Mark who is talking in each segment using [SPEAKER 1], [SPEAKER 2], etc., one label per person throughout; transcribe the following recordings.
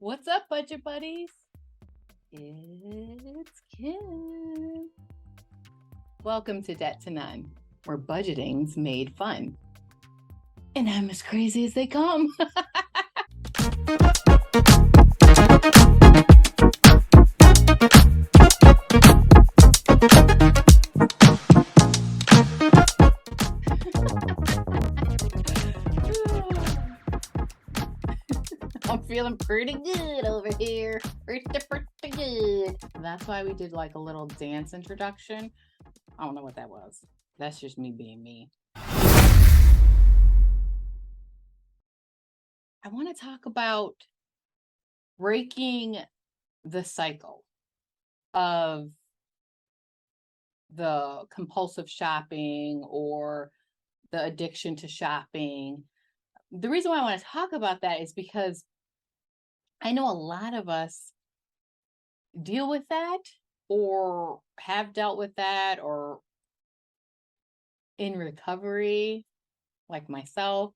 [SPEAKER 1] What's up, budget buddies? It's Kim. Welcome to Debt to None, where budgeting's made fun. And I'm as crazy as they come. I'm feeling pretty good over here. Pretty good. That's why we did like a little dance introduction. I don't know what that was. That's just me being me. I want to talk about breaking the cycle of the compulsive shopping or the addiction to shopping. The reason why I want to talk about that is because I know a lot of us deal with that or have dealt with that or in recovery, like myself.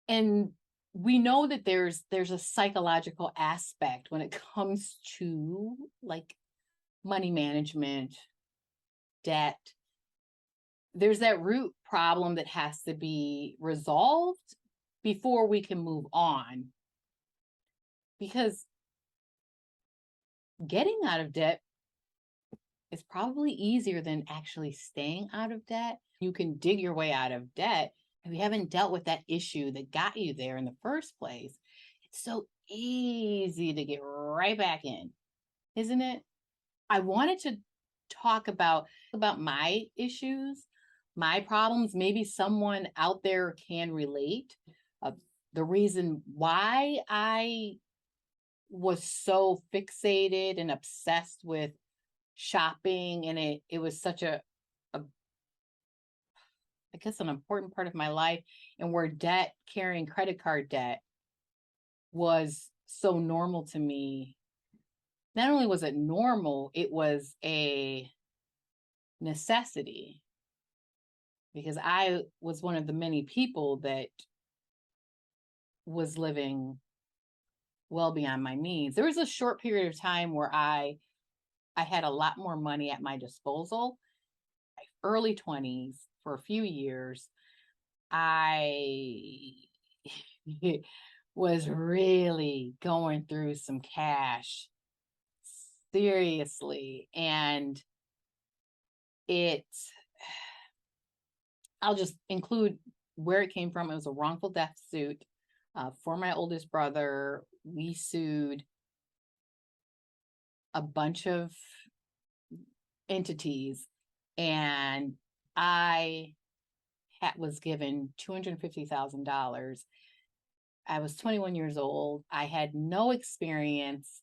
[SPEAKER 1] And we know that there's a psychological aspect when it comes to like money management, debt. There's that root problem that has to be resolved before we can move on. Because getting out of debt is probably easier than actually staying out of debt. You can dig your way out of debt if you haven't dealt with that issue that got you there in the first place. It's so easy to get right back in, isn't it? I wanted to talk about my issues, my problems. Maybe someone out there can relate. The reason why I was so fixated and obsessed with shopping, and it was such a I guess an important part of my life, and where debt, carrying credit card debt, was so normal to me. Not only was it normal, it was a necessity, because I was one of the many people that was living well beyond my means. There was a short period of time where I had a lot more money at my disposal. My early 20s, for a few years, I was really going through some cash seriously. And I'll just include where it came from. It was a wrongful death suit for my oldest brother. We sued a bunch of entities, and I was given $250,000. I was 21 years old. I had no experience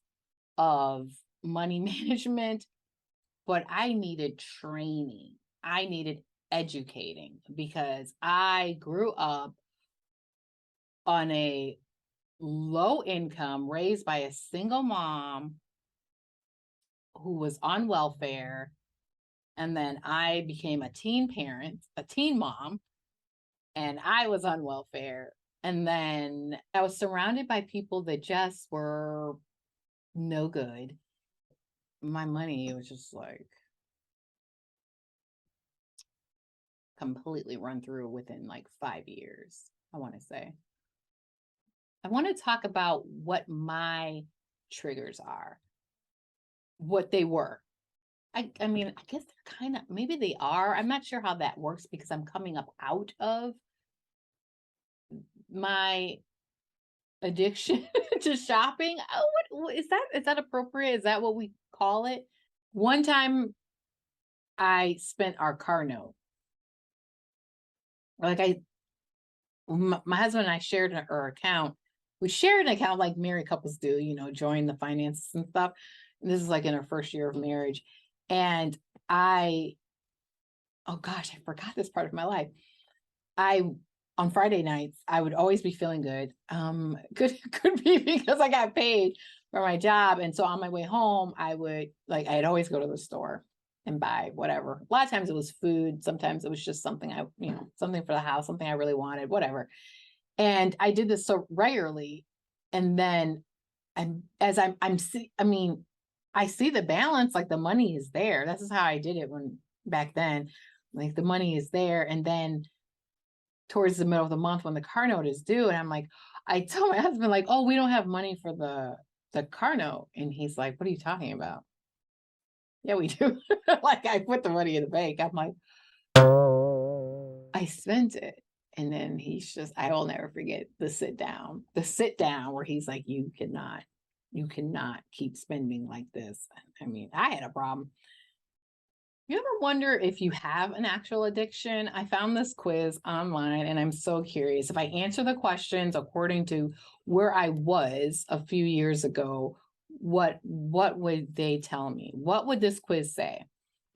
[SPEAKER 1] of money management, but I needed training. I needed educating because I grew up on a low income, raised by a single mom who was on welfare. And then I became a teen parent, a teen mom, and I was on welfare. And then I was surrounded by people that just were no good. My money was just like completely run through within like 5 years, I want to say. I want to talk about what my triggers are, what they were. I mean, I guess they're kind of, maybe they are. I'm not sure how that works because I'm coming up out of my addiction to shopping. Oh, what is that? Is that appropriate? Is that what we call it? One time I spent our car note. Like my husband and I shared our account. We shared an account like married couples do, join the finances and stuff. And this is like in our first year of marriage. And oh gosh, I forgot this part of my life. On Friday nights, I would always be feeling good. Could be because I got paid for my job. And so on my way home, I'd always go to the store and buy whatever. A lot of times it was food. Sometimes it was just something something for the house, something I really wanted, whatever. And I did this so regularly And then I mean, I see the balance, like the money is there. This is how I did it when back then. Like the money is there. And then towards the middle of the month when the car note is due, and I'm like, I told my husband, like, oh, we don't have money for the car note. And he's like, what are you talking about? Yeah, we do. Like I put the money in the bank. I'm like, I spent it. And then I will never forget the sit down where he's like, you cannot keep spending like this. I mean, I had a problem. You ever wonder if you have an actual addiction? I found this quiz online and I'm so curious. If I answer the questions according to where I was a few years ago, what would they tell me? What would this quiz say?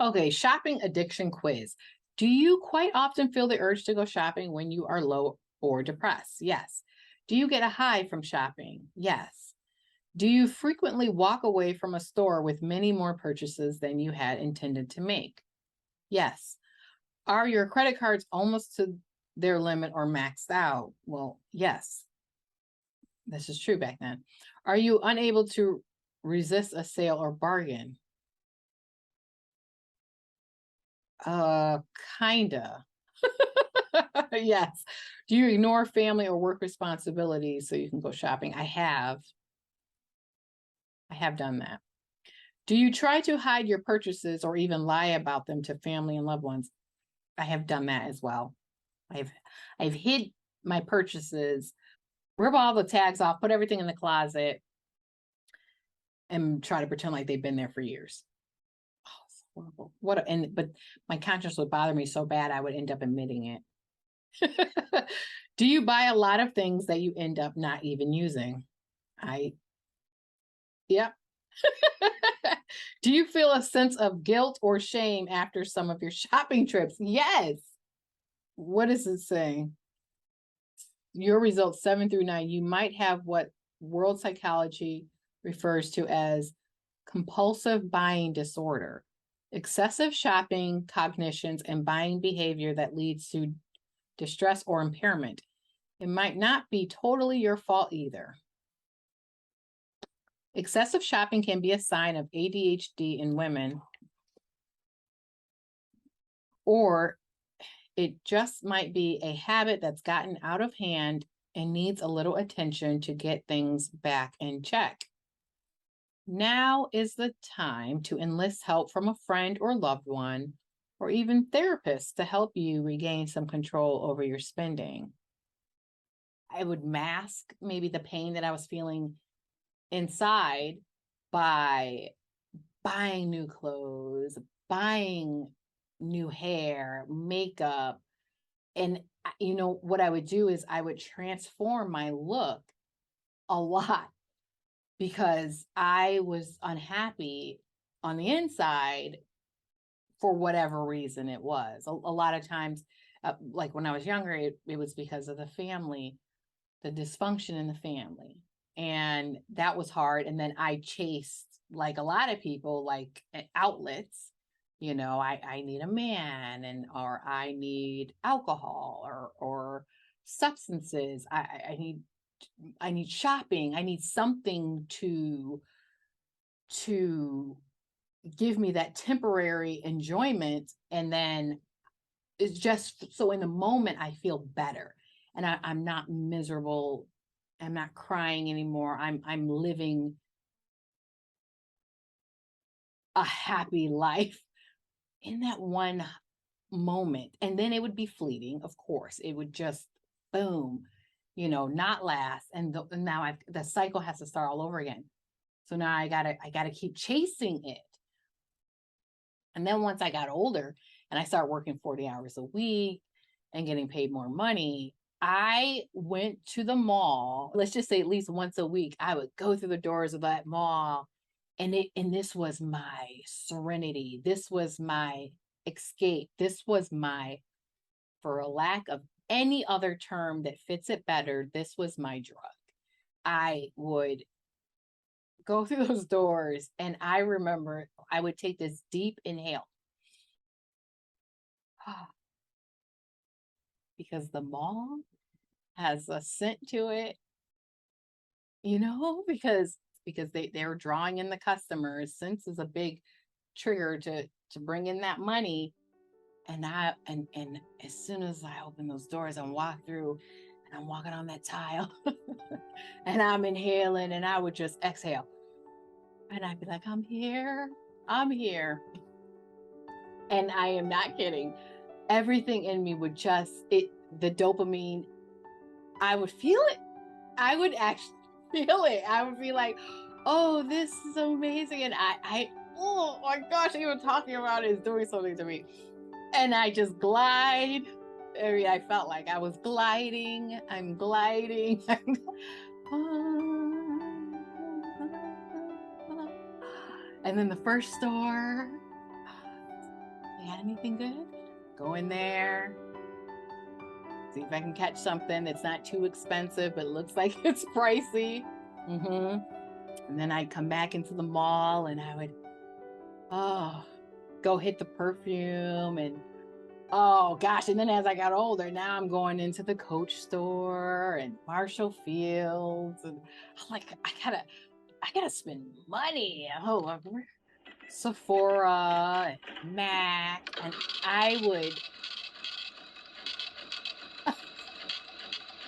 [SPEAKER 1] Okay, shopping addiction quiz. Do you quite often feel the urge to go shopping when you are low or depressed? Yes. Do you get a high from shopping? Yes. Do you frequently walk away from a store with many more purchases than you had intended to make? Yes. Are your credit cards almost to their limit or maxed out? Well, yes. This is true back then. Are you unable to resist a sale or bargain? Uh, kinda. Yes. Do you ignore family or work responsibilities so you can go shopping? I have. I have done that. Do you try to hide your purchases or even lie about them to family and loved ones? I have done that as well. I've I've hid my purchases, rip all the tags off, put everything in the closet, and try to pretend like they've been there for years. Oh, it's horrible. But my conscience would bother me so bad I would end up admitting it. Do you buy a lot of things that you end up not even using? I Yep. Do you feel a sense of guilt or shame after some of your shopping trips? Yes. What is it saying? Your results 7 through 9, you might have what world psychology refers to as compulsive buying disorder, excessive shopping cognitions and buying behavior that leads to distress or impairment. It might not be totally your fault either. Excessive shopping can be a sign of ADHD in women, or it just might be a habit that's gotten out of hand and needs a little attention to get things back in check. Now is the time to enlist help from a friend or loved one, or even therapists to help you regain some control over your spending. I would mask maybe the pain that I was feeling inside by buying new clothes, buying new hair, makeup. And, what I would do is I would transform my look a lot because I was unhappy on the inside for whatever reason it was. A lot of times, like when I was younger, it was because of the family, the dysfunction in the family. And that was hard. And then I chased, like a lot of people, like outlets. I need a man, or I need alcohol or substances. I need shopping. I need something to give me that temporary enjoyment. And then it's just so in the moment I feel better and I'm not miserable. I'm not crying anymore. I'm living a happy life in that one moment. And then it would be fleeting, of course. It would just boom, not last. And now the cycle has to start all over again. So now I gotta keep chasing it. And then once I got older and I started working 40 hours a week and getting paid more money, I went to the mall. Let's just say at least once a week, I would go through the doors of that mall. And this was my serenity. This was my escape. This was for a lack of any other term that fits it better, this was my drug. I would go through those doors and I remember I would take this deep inhale because the mall has a scent to it because they're drawing in the customers. Since is a big trigger to bring in that money. And as soon as I open those doors and walk through, and I'm walking on that tile and I'm inhaling, and I would just exhale. And I'd be like, I'm here. I'm here. And I am not kidding. Everything in me would the dopamine, I would feel it. I would actually feel it. I would be like, oh, this is amazing. And oh my gosh, even talking about it is doing something to me. And I just glide. I felt like I was gliding. I'm gliding. And then the first store, you got anything good? Go in there. See if I can catch something that's not too expensive, but looks like it's pricey. And then I'd come back into the mall and I would, go hit the perfume, and oh gosh. And then as I got older, now I'm going into the Coach store and Marshall Fields, and I'm like, I gotta spend money. Oh, Sephora, Mac, and I would.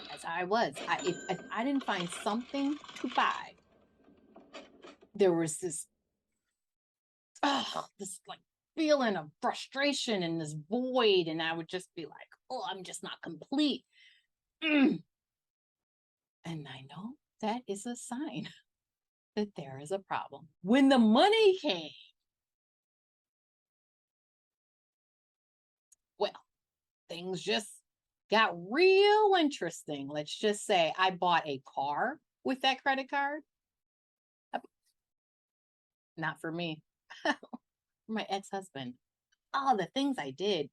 [SPEAKER 1] That's how I was. If I didn't find something to buy, there was this like feeling of frustration and this void, and I would just be like, oh, I'm just not complete. And I know that is a sign that there is a problem. When the money came, well, things just got real interesting. Let's just say I bought a car with that credit card. Not for me. For my ex-husband. Oh, the things I did.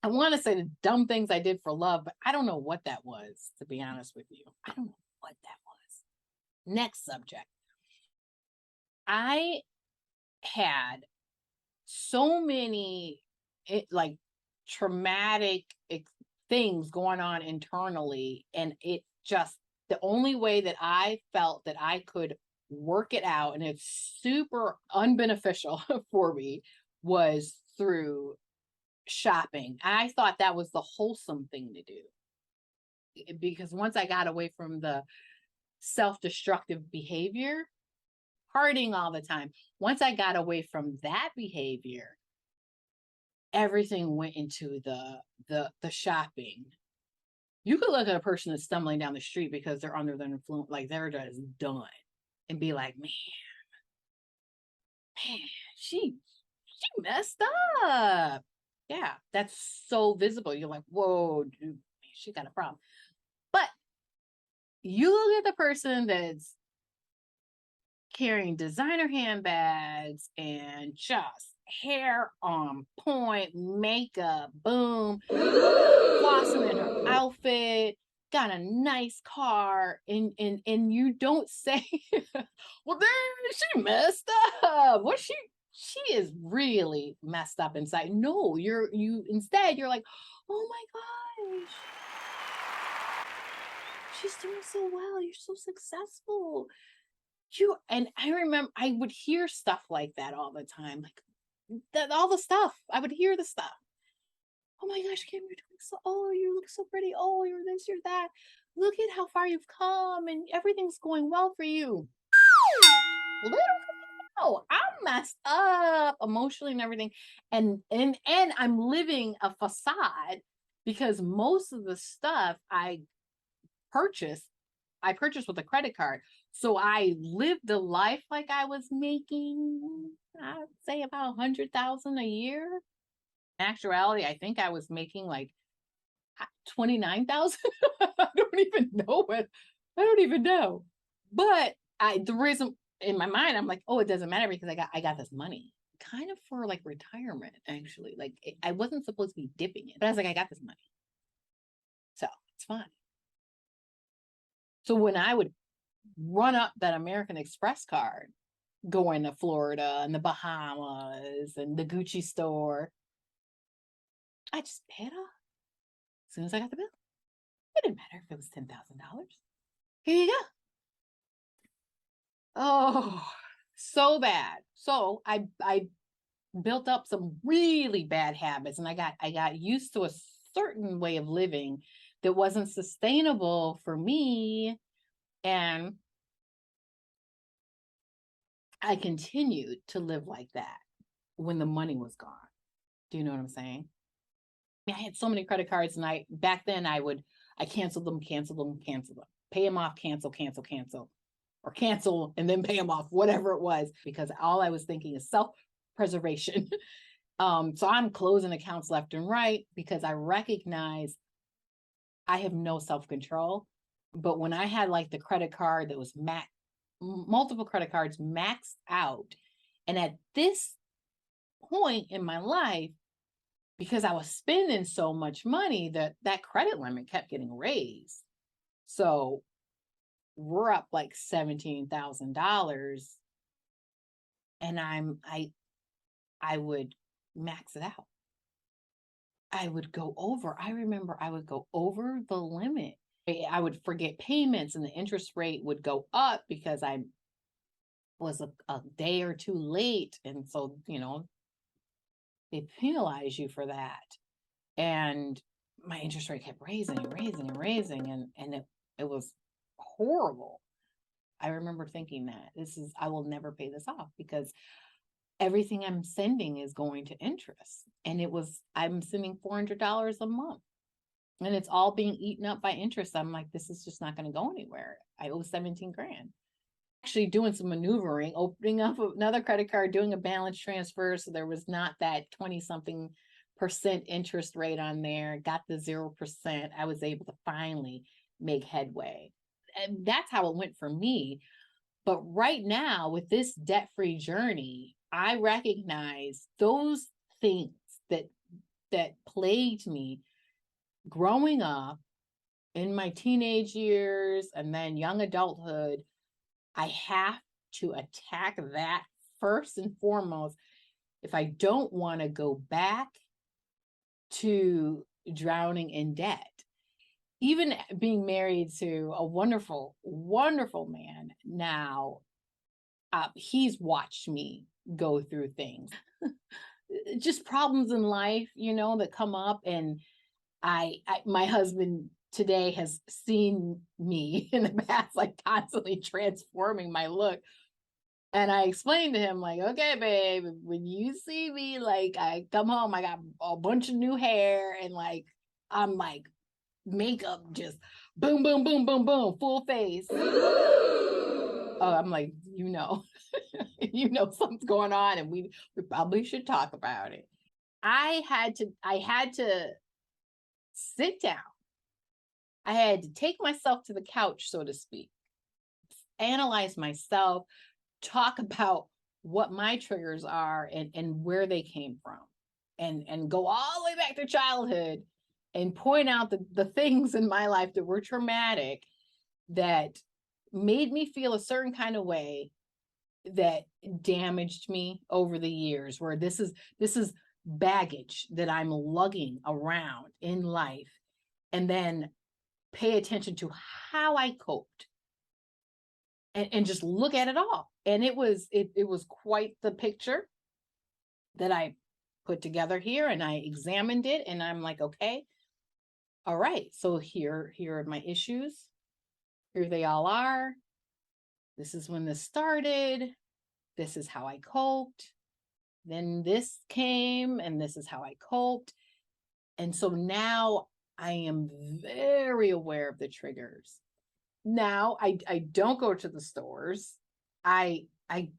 [SPEAKER 1] I want to say the dumb things I did for love, but I don't know what that was, to be honest with you. I don't know what that was. Next subject. I had so many like traumatic things going on internally, and it just, the only way that I felt that I could work it out, and it's super unbeneficial for me, was through shopping. I thought that was the wholesome thing to do, because once I got away from the self-destructive behavior, partying all the time, once I got away from that behavior, everything went into the shopping. You could look at a person that's stumbling down the street because they're under the influence, like they're just done, and be like, man, she messed up. Yeah, that's so visible. You're like, whoa, dude, she got a problem. But you look at the person that's carrying designer handbags and just hair on point, makeup, boom, flossing in her outfit, got a nice car, and you don't say, well, then she messed up. What she is really messed up inside. No, instead you're like, oh my gosh, she's doing so well. You're so successful. And I remember I would hear stuff like that all the time, like all the stuff. I would hear the stuff. Oh my gosh, Kim, you're doing so. Oh, you look so pretty. Oh, you're this, you're that. Look at how far you've come, and everything's going well for you. Little no, I'm messed up emotionally and everything, and I'm living a facade, because most of the stuff purchased I purchased with a credit card. So I lived a life like I was making, I'd say, about 100,000 a year. In actuality, I think I was making like 29,000. I don't even know what. I don't even know. But the reason in my mind, I'm like, oh, it doesn't matter because I got this money, kind of for like retirement. Actually, like I wasn't supposed to be dipping it, but I was like, I got this money, so it's fine. So when I would run up that American Express card, going to Florida and the Bahamas and the Gucci store, I just paid off. soon as I got the bill, it didn't matter if it was $10,000. Here you go. Oh, so bad. So I built up some really bad habits, and I got used to a certain way of living that wasn't sustainable for me, and I continued to live like that when the money was gone. Do you know what I'm saying? I had so many credit cards, and back then I canceled them, pay them off, cancel, or cancel and then pay them off, whatever it was, because all I was thinking is self-preservation. So I'm closing accounts left and right because I recognize I have no self-control. But when I had like the credit card that was multiple credit cards maxed out, and at this point in my life, because I was spending so much money, that credit limit kept getting raised. So we're up like $17,000, and I would max it out. I would go over. I remember I would go over the limit. I would forget payments, and the interest rate would go up because I was a day or two late. And so, they penalize you for that. And my interest rate kept raising and raising and raising. And it was horrible. I remember thinking that I will never pay this off because everything I'm sending is going to interest. And I'm sending $400 a month, and it's all being eaten up by interest. I'm like, this is just not going to go anywhere. I owe 17 grand. Actually doing some maneuvering, opening up another credit card, doing a balance transfer. So there was not that 20-something% interest rate on there, got the 0%. I was able to finally make headway. And that's how it went for me. But right now, with this debt-free journey, I recognize those things that plagued me growing up in my teenage years and then young adulthood. I have to attack that first and foremost if I don't want to go back to drowning in debt. Even being married to a wonderful, wonderful man now, he's watched me go through things, just problems in life, that come up. And my husband today has seen me in the past, like constantly transforming my look. And I explained to him, like, okay, babe, when you see me, like, I come home, I got a bunch of new hair, and like, I'm like, makeup just boom, boom, boom, boom, boom, full face. Oh, I'm like, something's going on, and we probably should talk about it. I had to sit down. I had to take myself to the couch, so to speak, analyze myself, talk about what my triggers are and where they came from, and go all the way back to childhood and point out the things in my life that were traumatic, that made me feel a certain kind of way, that damaged me over the years, where this is baggage that I'm lugging around in life, and then pay attention to how I coped, and just look at it all. And it was quite the picture that I put together here, and I examined it, and I'm like, okay, all right, so here are my issues. Here they all are. This is when this started. This is how I coped. Then this came, and this is how I coped. And so now I am very aware of the triggers. Now I don't go to the stores. I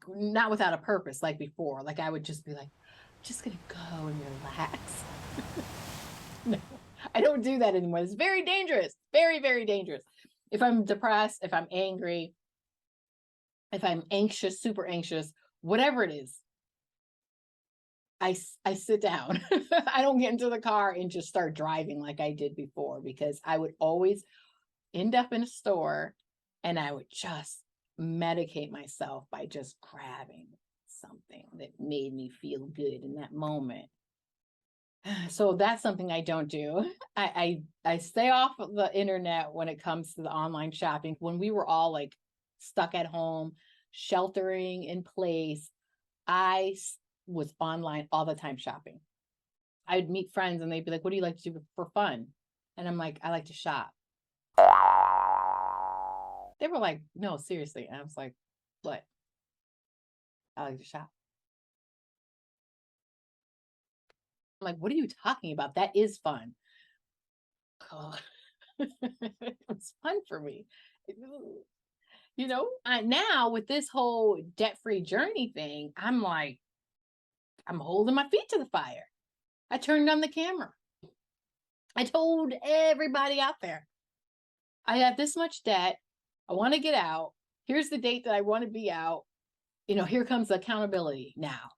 [SPEAKER 1] not without a purpose like before. Like I would just be like, I'm just gonna go and relax. No, I don't do that anymore. It's very dangerous. Very, very dangerous. If I'm depressed, if I'm angry, if I'm anxious, super anxious, whatever it is, I sit down. I don't get into the car and just start driving like I did before, because I would always end up in a store, and I would just medicate myself by just grabbing something that made me feel good in that moment. So that's something I don't do. I stay off of the internet when it comes to the online shopping. When we were all like stuck at home, sheltering in place, was online all the time shopping. I'd meet friends and they'd be like, "What do you like to do for fun?" And I'm like, "I like to shop." They were like, "No, seriously." And I was like, "What?" "I like to shop." I'm like, "What are you talking about? That is fun." Oh, it's fun for me. Now with this whole debt-free journey thing, I'm like, I'm holding my feet to the fire. I turned on the camera. I told everybody out there, I have this much debt. I want to get out. Here's the date that I want to be out. Here comes accountability now.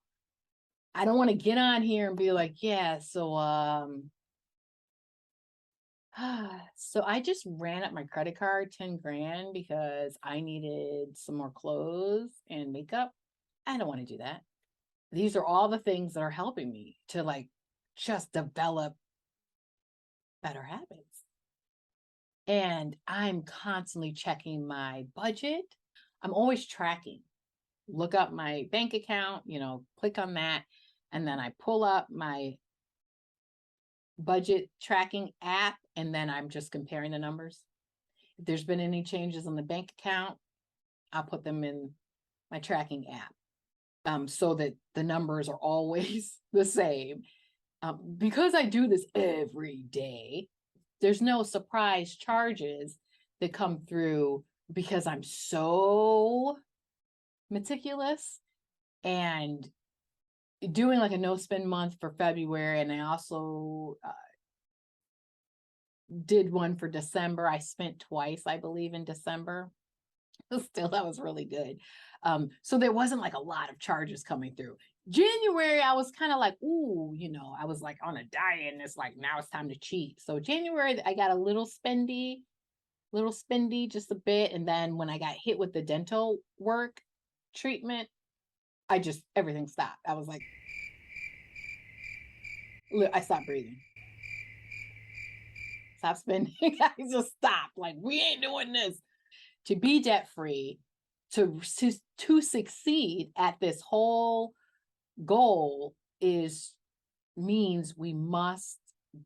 [SPEAKER 1] I don't want to get on here and be like, yeah, so I just ran up my credit card 10 grand because I needed some more clothes and makeup. I don't want to do that. These are all the things that are helping me to like just develop better habits. And I'm constantly checking my budget. I'm always tracking. Look up my bank account, click on that. And then I pull up my budget tracking app. And then I'm just comparing the numbers. If there's been any changes on the bank account, I'll put them in my tracking app, so that the numbers are always the same. Because I do this every day, there's no surprise charges that come through because I'm so meticulous and doing like a no spend month for February. And I also did one for December. I spent twice, I believe, in December. Still, that was really good. So there wasn't like a lot of charges coming through. January, I was kind of like, ooh, I was like on a diet and it's like, now it's time to cheat. So January, I got a little spendy, just a bit. And then when I got hit with the dental work treatment, everything stopped. I was like, I stopped breathing. Stop spending. I just stopped. Like, we ain't doing this. To be debt free, to succeed at this whole goal means we must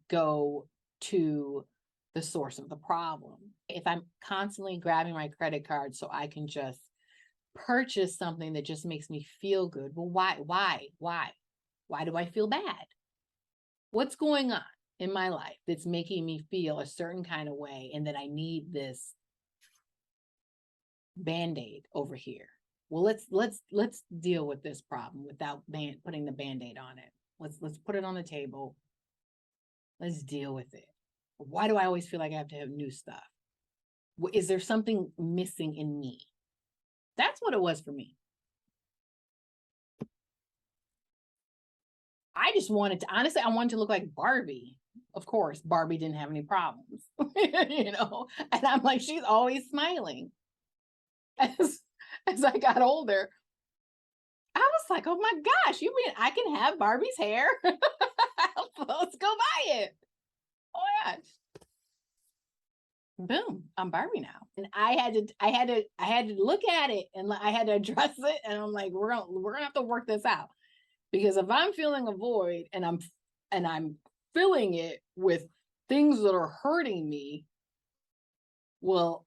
[SPEAKER 1] go to the source of the problem. If I'm constantly grabbing my credit card so I can just purchase something that just makes me feel good, well, why do I feel bad? What's going on in my life that's making me feel a certain kind of way and that I need this band-aid over here? Well, let's deal with this problem without putting the band-aid on it. Let's put it on the table. Let's deal with it. Why do I always feel like I have to have new stuff? Is there something missing in me? That's what it was for me. I just wanted to, honestly, I wanted to look like Barbie. Of course, Barbie didn't have any problems, and I'm like, she's always smiling. As I got older, I was like, oh my gosh, you mean I can have Barbie's hair? Let's go buy it. Oh my gosh. Boom, I'm Barbie now. And I had to look at it and I had to address it. And I'm like, we're gonna have to work this out. Because if I'm feeling a void and I'm filling it with things that are hurting me, well,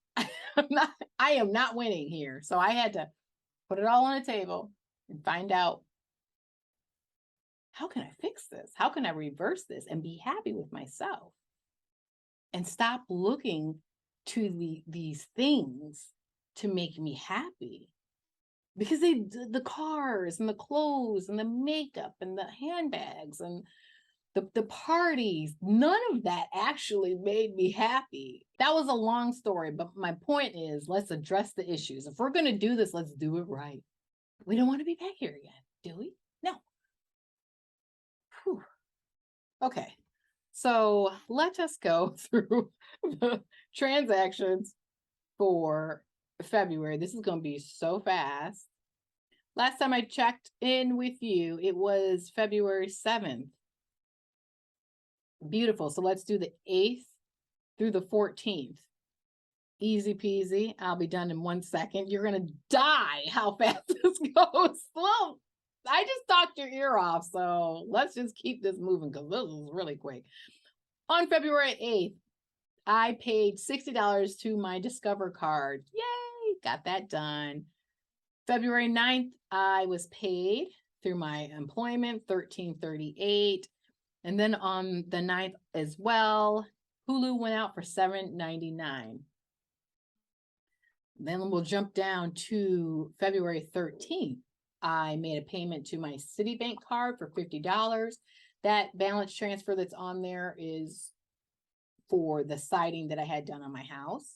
[SPEAKER 1] I am not winning here. So I had to put it all on the table and find out, how can I fix this? How can I reverse this and be happy with myself? And stop looking to these things to make me happy. Because the cars and the clothes and the makeup and the handbags and the parties, none of that actually made me happy. That was a long story, but my point is, let's address the issues. If we're going to do this, let's do it right. We don't want to be back here again, do we? No. Whew. Okay. So let us go through the transactions for February. This is going to be so fast. Last time I checked in with you, it was February 7th. Beautiful. So let's do the 8th through the 14th. Easy peasy. I'll be done in 1 second. You're going to die how fast this goes. Well, I just talked your ear off. So let's just keep this moving because this is really quick. On February 8th, I paid $60 to my Discover card. Yay! Got that done. February 9th, I was paid through my employment, $13.38. And then on the 9th as well, Hulu went out for $7.99. Then we'll jump down to February 13th. I made a payment to my Citibank card for $50. That balance transfer that's on there is for the siding that I had done on my house.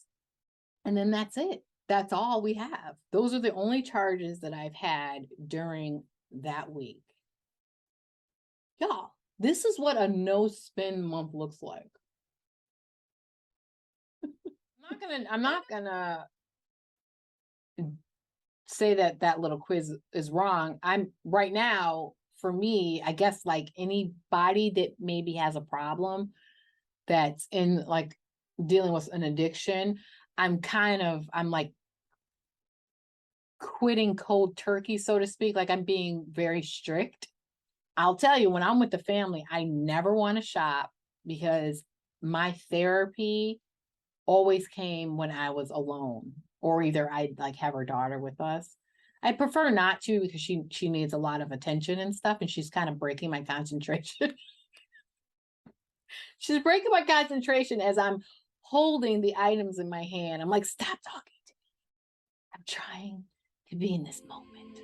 [SPEAKER 1] And then that's it. That's all we have. Those are the only charges that I've had during that week. Y'all, this is what a no spend month looks like. I'm not gonna say that that little quiz is wrong. I'm right now, for me, I guess like anybody that maybe has a problem that's in like dealing with an addiction, I'm like quitting cold turkey, so to speak. Like I'm being very strict. I'll tell you, when I'm with the family, I never want to shop because my therapy always came when I was alone, or either I'd like have her daughter with us. I prefer not to because she needs a lot of attention and stuff, and she's kind of breaking my concentration. She's breaking my concentration as I'm holding the items in my hand. I'm like, stop talking to me. I'm trying to be in this moment.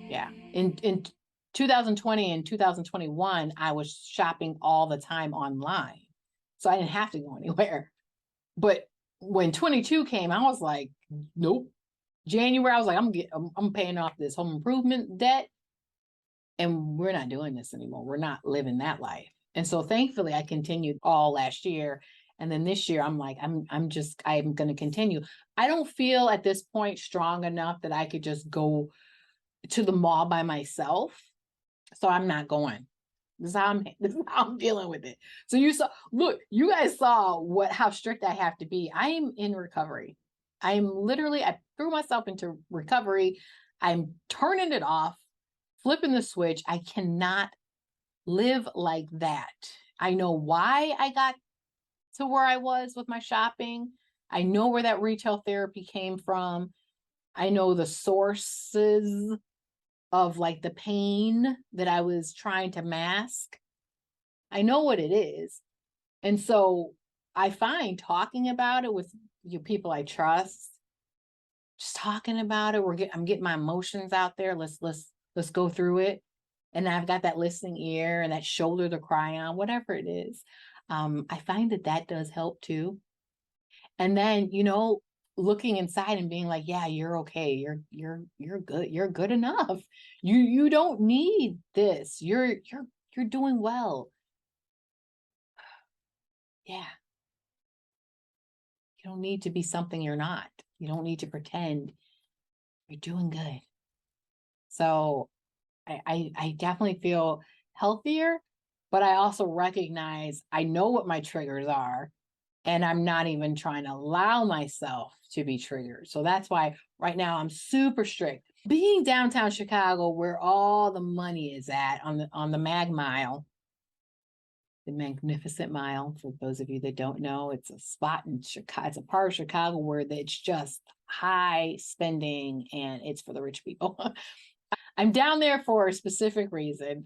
[SPEAKER 1] Yeah. In 2020 and 2021, I was shopping all the time online. So I didn't have to go anywhere. But when 22 came, I was like, nope. January, I was like, I'm paying off this home improvement debt. And we're not doing this anymore. We're not living that life. And so thankfully I continued all last year. And then this year I'm like, I'm going to continue. I don't feel at this point strong enough that I could just go to the mall by myself. So I'm not going. This is how I'm dealing with it. So you guys saw how strict I have to be. I am in recovery. I threw myself into recovery. I'm turning it off, flipping the switch. I cannot live like that. I know why I got to where I was with my shopping. I know where that retail therapy came from. I know the sources of like the pain that I was trying to mask. I know what it is. And so I find talking about it with people I trust, just talking about it, I'm getting my emotions out there. Let's go through it. And I've got that listening ear and that shoulder to cry on, whatever it is. I find that does help too. And then, looking inside and being like, yeah, you're okay. You're good. You're good enough. You don't need this. You're doing well. Yeah. You don't need to be something you're not. You don't need to pretend. You're doing good. So I definitely feel healthier, but I also recognize I know what my triggers are, and I'm not even trying to allow myself to be triggered. So that's why right now I'm super strict. Being downtown Chicago, where all the money is at on the Mag Mile, the Magnificent Mile, for those of you that don't know, it's a spot in Chicago. It's a part of Chicago where it's just high spending and it's for the rich people. I'm down there for a specific reason.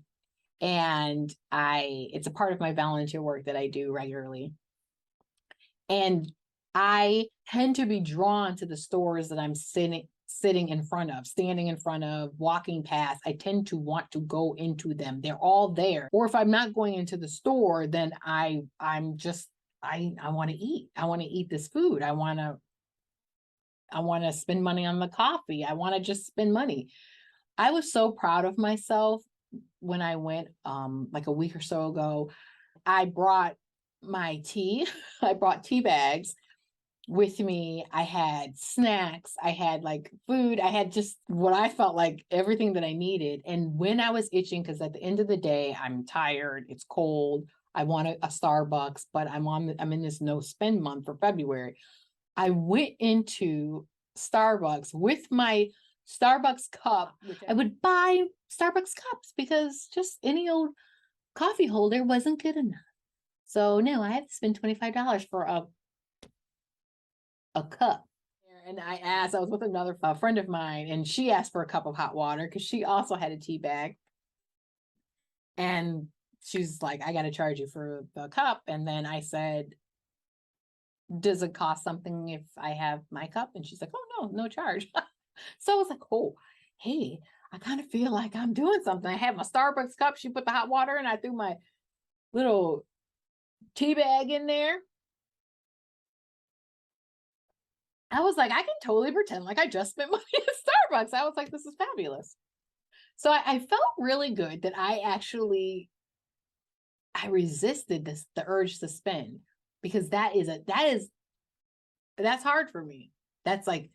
[SPEAKER 1] And it's a part of my volunteer work that I do regularly. And I tend to be drawn to the stores that I'm sitting in front of, standing in front of, walking past. I tend to want to go into them. They're all there. Or if I'm not going into the store, then I want to eat. I want to eat this food. I want to spend money on the coffee. I want to just spend money. I was so proud of myself when I went like a week or so ago. I brought my tea. I brought tea bags with me. I had snacks, I had like food, I had just what I felt like everything that I needed. And when I was itching, because at the end of the day, I'm tired, it's cold, I want a Starbucks, but I'm in this no spend month for February. I went into Starbucks with my Starbucks cup. I would buy Starbucks cups because just any old coffee holder wasn't good enough. So no, I had to spend $25 for a cup. And I was with another friend of mine, and she asked for a cup of hot water because she also had a tea bag. And she's like, I got to charge you for the cup. And then I said, does it cost something if I have my cup? And she's like, oh, no charge. So I was like, oh, hey, I kind of feel like I'm doing something. I have my Starbucks cup. She put the hot water in. I threw my little tea bag in there. I was like, I can totally pretend like I just spent money at Starbucks. I was like, this is fabulous. So I felt really good that I resisted the urge to spend, because that's hard for me. It's like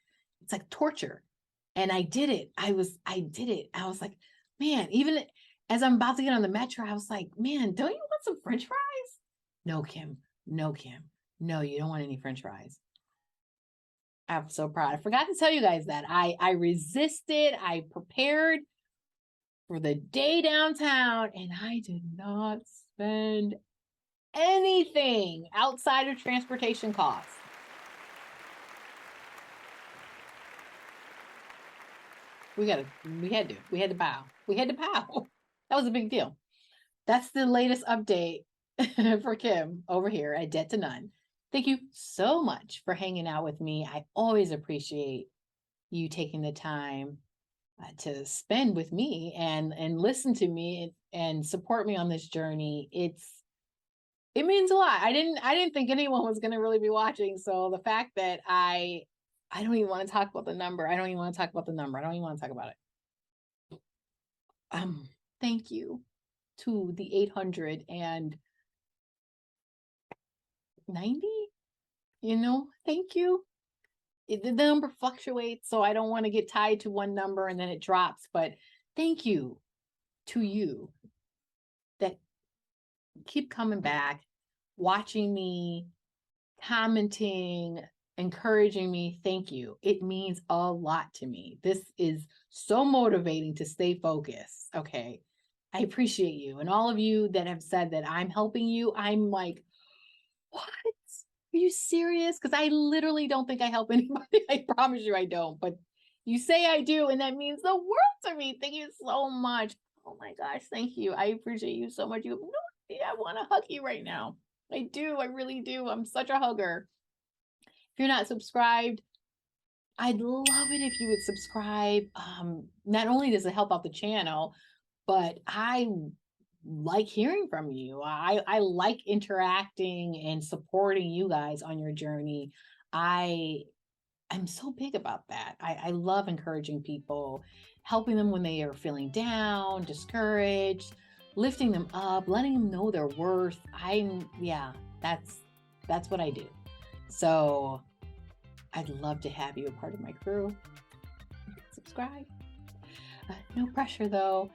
[SPEAKER 1] torture. And I did it. I did it. I was like, man, even as I'm about to get on the metro, I was like, man, don't you want some French fries? No, Kim. No, Kim. No, you don't want any French fries. I'm so proud. I forgot to tell you guys that I resisted. I prepared for the day downtown, and I did not spend anything outside of transportation costs. We had to bow. We had to bow. That was a big deal. That's the latest update for Kim over here at Debt to None. Thank you so much for hanging out with me. I always appreciate you taking the time to spend with me and listen to me and support me on this journey. It means a lot. I didn't think anyone was going to really be watching. So the fact that I don't even want to talk about the number. I don't even want to talk about the number. I don't even want to talk about it. Thank you to the 890, thank you. The number fluctuates, so I don't want to get tied to one number and then it drops, but thank you to you that keep coming back, watching me, commenting, encouraging me. Thank you. It means a lot to me. This is so motivating to stay focused. Okay. I appreciate you. And all of you that have said that I'm helping you, I'm like, what? Are you serious? Because I literally don't think I help anybody. I promise you I don't. But you say I do, and that means the world to me. Thank you so much. Oh my gosh, thank you. I appreciate you so much. You have no idea. I want to hug you right now. I do. I really do. I'm such a hugger. If you're not subscribed, I'd love it if you would subscribe. Not only does it help out the channel, but I like hearing from you. I like interacting and supporting you guys on your journey. I'm so big about that. I love encouraging people, helping them when they are feeling down, discouraged, lifting them up, letting them know their worth. That's what I do. So I'd love to have you a part of my crew. Subscribe. No pressure though.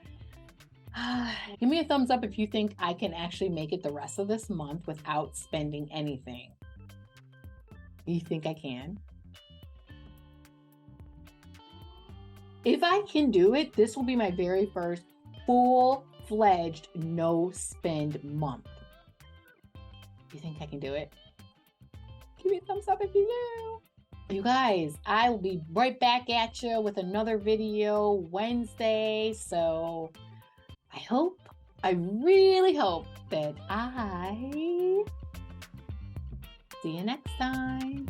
[SPEAKER 1] Give me a thumbs up if you think I can actually make it the rest of this month without spending anything. You think I can? If I can do it, this will be my very first full-fledged no spend month. You think I can do it? Give me a thumbs up if you do. You guys, I will be right back at you with another video Wednesday. So I really hope that I see you next time.